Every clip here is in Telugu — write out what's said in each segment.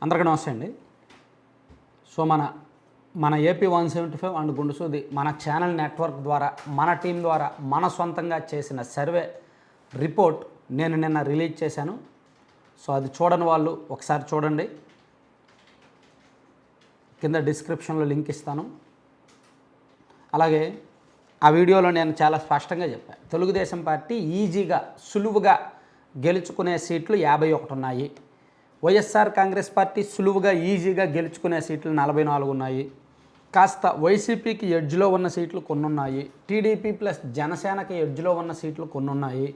అందరికీ నమస్తే అండి. సో మన ఏపీ 175 అండ్ గుండుసూది మన ఛానల్ నెట్వర్క్ ద్వారా మన టీం ద్వారా మన సొంతంగా చేసిన సర్వే రిపోర్ట్ నేను నిన్న రిలీజ్ చేశాను. సో అది చూడని వాళ్ళు ఒకసారి చూడండి, కింద డిస్క్రిప్షన్లో లింక్ ఇస్తాను. అలాగే ఆ వీడియోలో నేను చాలా స్పష్టంగా చెప్పాను, తెలుగుదేశం పార్టీ ఈజీగా సులువుగా గెలుచుకునే సీట్లు 51 ఉన్నాయి. వైఎస్ఆర్ కాంగ్రెస్ పార్టీ సులువుగా ఈజీగా గెలుచుకునే సీట్లు 44 ఉన్నాయి. కాస్త వైసీపీకి ఎడ్జ్లో ఉన్న సీట్లు కొన్ని ఉన్నాయి. టీడీపీ ప్లస్ జనసేనకి ఎడ్జ్లో ఉన్న సీట్లు కొన్ని ఉన్నాయి.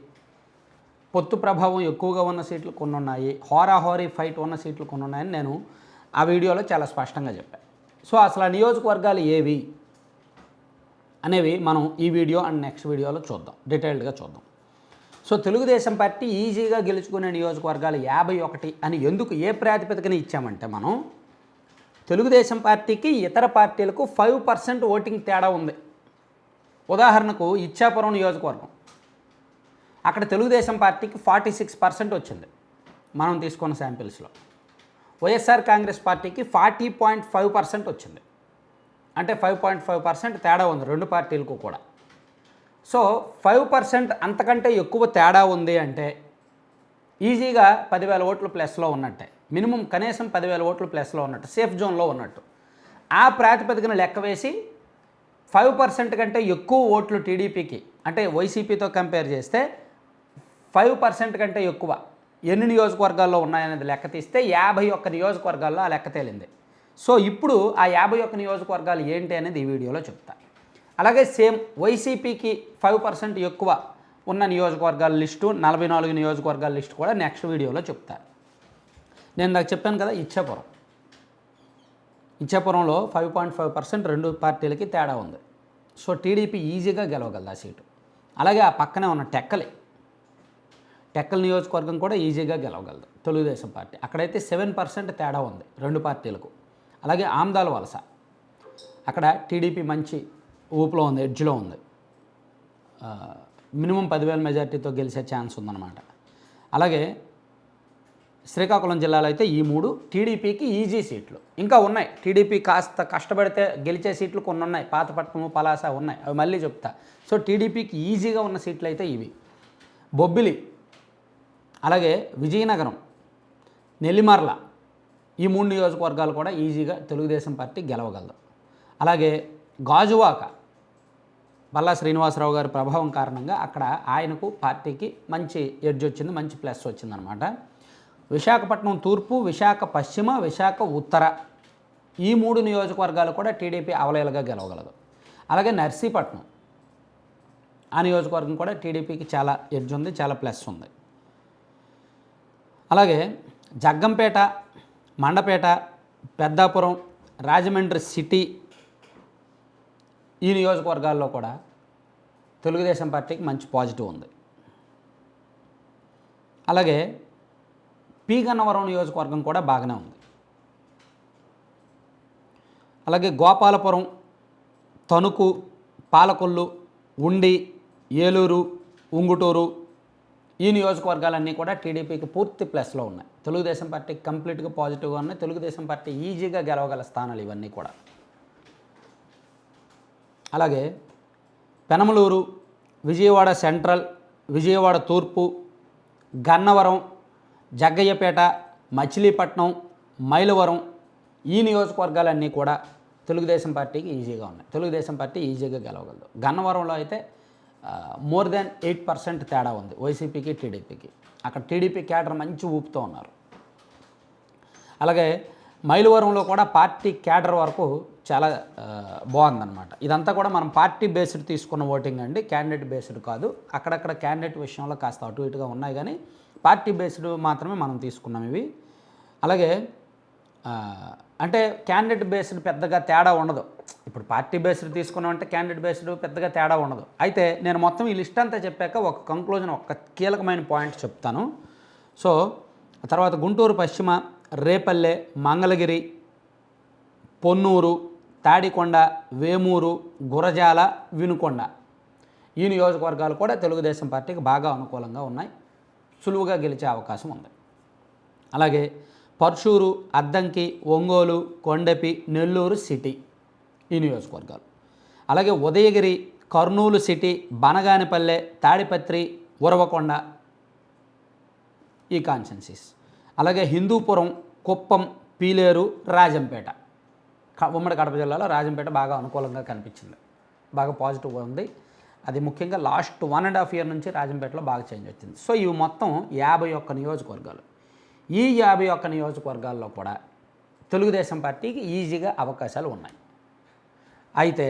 పొత్తు ప్రభావం ఎక్కువగా ఉన్న సీట్లు కొన్ని ఉన్నాయి. హోరాహోరీ ఫైట్ ఉన్న సీట్లు కొన్ని ఉన్నాయని నేను ఆ వీడియోలో చాలా స్పష్టంగా చెప్పాను. సో అసలు ఆ నియోజకవర్గాలు ఏవి అనేవి మనం ఈ వీడియో అండ్ నెక్స్ట్ వీడియోలో చూద్దాం, డీటెయిల్డ్గా చూద్దాం. సో తెలుగుదేశం పార్టీ ఈజీగా గెలుచుకునే నియోజకవర్గాలు 51 అని ఎందుకు ఏ ప్రాతిపదికన ఇచ్చామంటే, మనం తెలుగుదేశం పార్టీకి ఇతర పార్టీలకు 5% ఓటింగ్ తేడా ఉంది. ఉదాహరణకు ఇచ్చాపురం నియోజకవర్గం, అక్కడ తెలుగుదేశం పార్టీకి 46% వచ్చింది మనం తీసుకున్న శాంపిల్స్లో. వైఎస్ఆర్ కాంగ్రెస్ పార్టీకి 40.5% వచ్చింది. అంటే 5.5% తేడా ఉంది రెండు పార్టీలకు కూడా. సో 5% అంతకంటే ఎక్కువ తేడా ఉంది అంటే ఈజీగా 10,000 ఓట్లు ప్లస్లో ఉన్నట్టే, మినిమం కనీసం 10,000 ఓట్లు ప్లస్లో ఉన్నట్టు, సేఫ్ జోన్లో ఉన్నట్టు. ఆ ప్రాతిపదికన లెక్క వేసి 5% కంటే ఎక్కువ ఓట్లు టీడీపీకి, అంటే వైసీపీతో కంపేర్ చేస్తే 5% కంటే ఎక్కువ ఎన్ని నియోజకవర్గాల్లో ఉన్నాయనేది లెక్క తీస్తే 51 నియోజకవర్గాల్లో ఆ లెక్క తేలింది. సో ఇప్పుడు ఆ 51 నియోజకవర్గాలు ఏంటి అనేది ఈ వీడియోలో చెప్తా. అలాగే సేమ్ వైసీపీకి 5% ఎక్కువ ఉన్న నియోజకవర్గాల లిస్టు, 44 నియోజకవర్గాల లిస్టు కూడా నెక్స్ట్ వీడియోలో చెప్తాను. నేను నాకు చెప్పాను కదా, ఇచ్చాపురంలో 5.5% రెండు పార్టీలకి తేడా ఉంది. సో టీడీపీ ఈజీగా గెలవగలదు ఆ సీటు. అలాగే ఆ పక్కనే ఉన్న టెక్కలి నియోజకవర్గం కూడా ఈజీగా గెలవగలదు తెలుగుదేశం పార్టీ. అక్కడైతే 7% తేడా ఉంది రెండు పార్టీలకు. అలాగే ఆమ్దాల వలస, అక్కడ టీడీపీ మంచి ఊపులో ఉంది, ఎడ్జ్లో ఉంది, మినిమం 10,000 మెజార్టీతో గెలిచే ఛాన్స్ ఉందన్నమాట. అలాగే శ్రీకాకుళం జిల్లాలో అయితే ఈ 3 టీడీపీకి ఈజీ సీట్లు. ఇంకా ఉన్నాయి, టీడీపీ కాస్త కష్టపడితే గెలిచే సీట్లు కొన్ని ఉన్నాయి, పాతపట్నము, పలాస ఉన్నాయి, అవి మళ్ళీ చెప్తా. సో టీడీపీకి ఈజీగా ఉన్న సీట్లు అయితే ఇవి. బొబ్బిలి, అలాగే విజయనగరం, నెల్లిమర్ల, ఈ 3 నియోజకవర్గాలు కూడా ఈజీగా తెలుగుదేశం పార్టీ గెలవగలదు. అలాగే గాజువాక, బల్లా శ్రీనివాసరావు గారి ప్రభావం కారణంగా అక్కడ ఆయనకు పార్టీకి మంచి ఎడ్జ్ వచ్చింది, మంచి ప్లస్ వచ్చిందనమాట. విశాఖపట్నం తూర్పు, విశాఖ పశ్చిమ, విశాఖ ఉత్తర, ఈ 3 నియోజకవర్గాలు కూడా టీడీపీ అవలేలుగా గెలవగలదు. అలాగే నర్సీపట్నం, ఆ నియోజకవర్గం కూడా టీడీపీకి చాలా ఎడ్జ్ ఉంది, చాలా ప్లస్ ఉంది. అలాగే జగ్గంపేట, మండపేట, పెద్దాపురం, రాజమండ్రి సిటీ, ఈ నియోజకవర్గాల్లో కూడా తెలుగుదేశం పార్టీకి మంచి పాజిటివ్ ఉంది. అలాగే పి గన్నవరం నియోజకవర్గం కూడా బాగానే ఉంది. అలాగే గోపాలపురం, తణుకు, పాలకొల్లు, ఉండి, ఏలూరు, ఉంగుటూరు, ఈ నియోజకవర్గాలన్నీ కూడా టీడీపీకి పూర్తి ప్లస్లో ఉన్నాయి. తెలుగుదేశం పార్టీకి కంప్లీట్గా పాజిటివ్గా ఉన్నాయి. తెలుగుదేశం పార్టీ ఈజీగా గెలవగల స్థానాలు ఇవన్నీ కూడా. అలాగే పెనమలూరు, విజయవాడ సెంట్రల్, విజయవాడ తూర్పు, గన్నవరం, జగ్గయ్యపేట, మచిలీపట్నం, మైలవరం, ఈ నియోజకవర్గాలన్నీ కూడా తెలుగుదేశం పార్టీకి ఈజీగా ఉన్నాయి. తెలుగుదేశం పార్టీ ఈజీగా గెలవగలదు. గన్నవరంలో అయితే మోర్ దాన్ 8% తేడా ఉంది వైసీపీకి, టీడీపీకి. అక్కడ టీడీపీ క్యాడర్ మంచి ఊపుతూ ఉన్నారు. అలాగే మైలవరంలో కూడా పార్టీ క్యాడర్ వరకు చాలా బాగుందన్నమాట. ఇదంతా కూడా మనం పార్టీ బేస్డ్ తీసుకున్న ఓటింగ్ అండి, క్యాండిడేట్ బేస్డ్ కాదు. అక్కడక్కడ క్యాండిడేట్ విషయంలో కాస్త అటు ఇటుగా ఉన్నాయి, కానీ పార్టీ బేస్డ్ మాత్రమే మనం తీసుకున్నాం ఇవి. అలాగే అంటే క్యాండిడేట్ బేస్డ్ పెద్దగా తేడా ఉండదు. ఇప్పుడు పార్టీ బేస్డ్ తీసుకున్నామంటే క్యాండిడేట్ బేస్డ్ పెద్దగా తేడా ఉండదు. అయితే నేను మొత్తం ఈ లిస్ట్ అంతా చెప్పాక ఒక కంక్లూజన్, ఒక కీలకమైన పాయింట్ చెప్తాను. సో తర్వాత గుంటూరు పశ్చిమ, రేపల్లె, మంగళగిరి, పొన్నూరు, తాడికొండ, వేమూరు, గురజాల, వినుకొండ, ఈ నియోజకవర్గాలు కూడా తెలుగుదేశం పార్టీకి బాగా అనుకూలంగా ఉన్నాయి, సులువుగా గెలిచే అవకాశం ఉంది. అలాగే పర్చూరు, అద్దంకి, ఒంగోలు, కొండపి, నెల్లూరు సిటీ ఈ నియోజకవర్గాలు. అలాగే ఉదయగిరి, కర్నూలు సిటీ, బనగానిపల్లె, తాడిపత్రి, ఉరవకొండ ఈ కాన్స్టెన్సీస్. అలాగే హిందూపురం, కుప్పం, పీలేరు, రాజంపేట. ఉమ్మడి కడప జిల్లాలో రాజంపేట బాగా అనుకూలంగా కనిపించింది, బాగా పాజిటివ్గా ఉంది. అది ముఖ్యంగా లాస్ట్ 1.5 year నుంచి రాజంపేటలో బాగా చేంజ్ వచ్చింది. సో ఇవి మొత్తం 51 నియోజకవర్గాలు. ఈ 51 నియోజకవర్గాల్లో కూడా తెలుగుదేశం పార్టీకి ఈజీగా అవకాశాలు ఉన్నాయి. అయితే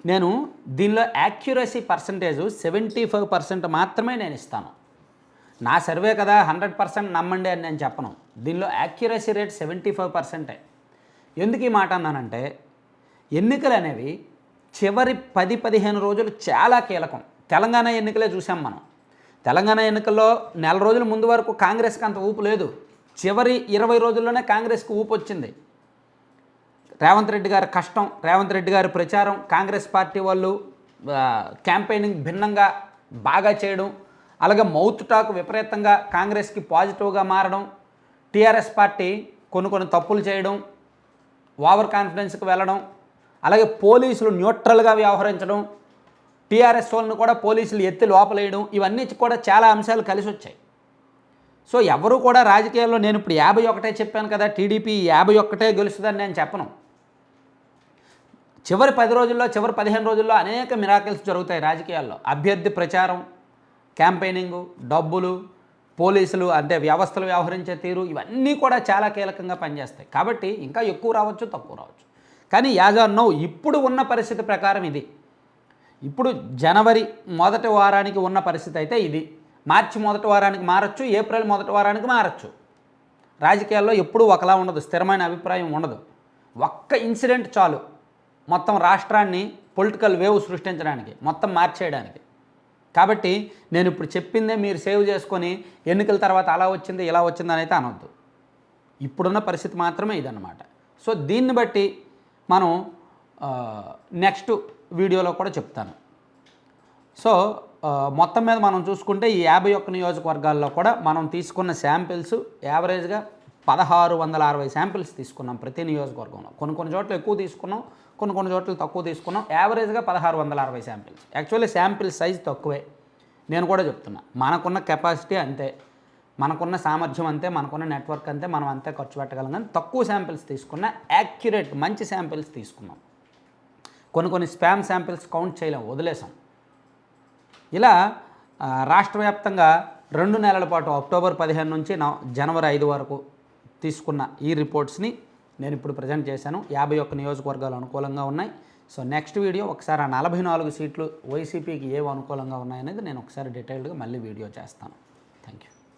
నేను దీనిలో యాక్యురసీ పర్సంటేజు 75% మాత్రమే నేను ఇస్తాను. నా సర్వే కదా 100% నమ్మండి అని నేను చెప్పను. దీనిలో యాక్యురసీ రేట్ 75%. ఎందుకు ఈ మాట అన్నానంటే ఎన్నికలు అనేవి చివరి 10-15 రోజులు చాలా కీలకం. తెలంగాణ ఎన్నికలే చూసాం మనం. తెలంగాణ ఎన్నికల్లో నెల రోజుల ముందు వరకు కాంగ్రెస్కి అంత ఊపు లేదు. చివరి 20 రోజుల్లోనే కాంగ్రెస్కి ఊపు వచ్చింది. రేవంత్ రెడ్డి గారి కష్టం, రేవంత్ రెడ్డి గారి ప్రచారం, కాంగ్రెస్ పార్టీ వాళ్ళు క్యాంపెయినింగ్ భిన్నంగా బాగా చేయడం, అలాగే మౌత్ టాక్ విపరీతంగా కాంగ్రెస్కి పాజిటివ్గా మారడం, టీఆర్ఎస్ పార్టీ కొన్ని తప్పులు చేయడం, ఓవర్ కాన్ఫిడెన్స్కి వెళ్ళడం, అలాగే పోలీసులు న్యూట్రల్గా వ్యవహరించడం, టీఆర్ఎస్ వాళ్ళని కూడా పోలీసులు ఎత్తి లోపలేయడం, ఇవన్నీ కూడా చాలా అంశాలు కలిసి వచ్చాయి. సో ఎవరు కూడా రాజకీయాల్లో నేను ఇప్పుడు 51 చెప్పాను కదా, టీడీపీ 51 గెలుస్తుందని నేను చెప్పను. చివరి 10 రోజుల్లో, చివరి 15 రోజుల్లో అనేక మిరాకిల్స్ జరుగుతాయి రాజకీయాల్లో. అభ్యర్థి ప్రచారం, క్యాంపెయినింగు, డబ్బులు, పోలీసులు అంటే వ్యవస్థలు వ్యవహరించే తీరు, ఇవన్నీ కూడా చాలా కీలకంగా పనిచేస్తాయి. కాబట్టి ఇంకా ఎక్కువ రావచ్చు, తక్కువ రావచ్చు. కానీ యాజ్ ఆర్ నౌ ఇప్పుడు ఉన్న పరిస్థితి ప్రకారం ఇది. ఇప్పుడు జనవరి మొదటి వారానికి ఉన్న పరిస్థితి అయితే ఇది. మార్చి మొదటి వారానికి మారచ్చు, ఏప్రిల్ మొదటి వారానికి మారచ్చు. రాజకీయాల్లో ఎప్పుడూ ఒకలా ఉండదు, స్థిరమైన అభిప్రాయం ఉండదు. ఒక్క ఇన్సిడెంట్ చాలు మొత్తం రాష్ట్రాన్ని పొలిటికల్ వేవ్ సృష్టించడానికి, మొత్తం మార్చేయడానికి. కాబట్టి నేను ఇప్పుడు చెప్పిందే మీరు సేవ్ చేసుకొని ఎన్నికల తర్వాత అలా వచ్చింది ఇలా వచ్చిందని అయితే అనవద్దు. ఇప్పుడున్న పరిస్థితి మాత్రమే ఇదన్నమాట. సో దీన్ని బట్టి మనం నెక్స్ట్ వీడియోలో కూడా చెప్తాను. సో మొత్తం మీద మనం చూసుకుంటే ఈ 51 నియోజకవర్గాల్లో కూడా మనం తీసుకున్న శాంపిల్స్ యావరేజ్గా 1660 శాంపిల్స్ తీసుకున్నాం ప్రతి నియోజకవర్గంలో. కొన్ని చోట్ల ఎక్కువ తీసుకున్నాం, కొన్ని చోట్ల తక్కువ తీసుకున్నాం. యావరేజ్గా 1660 శాంపిల్స్. యాక్చువల్లీ శాంపిల్ సైజ్ తక్కువే, నేను కూడా చెప్తున్నా. మనకున్న కెపాసిటీ అంతే, మనకున్న సామర్థ్యం అంతే, మనకున్న నెట్వర్క్ అంతే, మనం అంతే ఖర్చు పెట్టగలం. కానీ తక్కువ శాంపిల్స్ తీసుకున్న, యాక్యురేట్ మంచి శాంపిల్స్ తీసుకున్నాం. కొన్ని స్పామ్ శాంపిల్స్ కౌంట్ చేయలేం, వదిలేసాం. ఇలా రాష్ట్ర వ్యాప్తంగా 2 నెలల పాటు అక్టోబర్ 15 నుంచి జనవరి 5 వరకు తీసుకున్న ఈ రిపోర్ట్స్ని నేను ఇప్పుడు ప్రజెంట్ చేశాను. 51 నియోజకవర్గాలు అనుకూలంగా ఉన్నాయి. సో నెక్స్ట్ వీడియో ఒకసారి ఆ 44 సీట్లు వైసీపీకి ఏవి అనుకూలంగా ఉన్నాయనేది నేను ఒకసారి డీటెయిల్డ్గా మళ్ళీ వీడియో చేస్తాను. Thank you.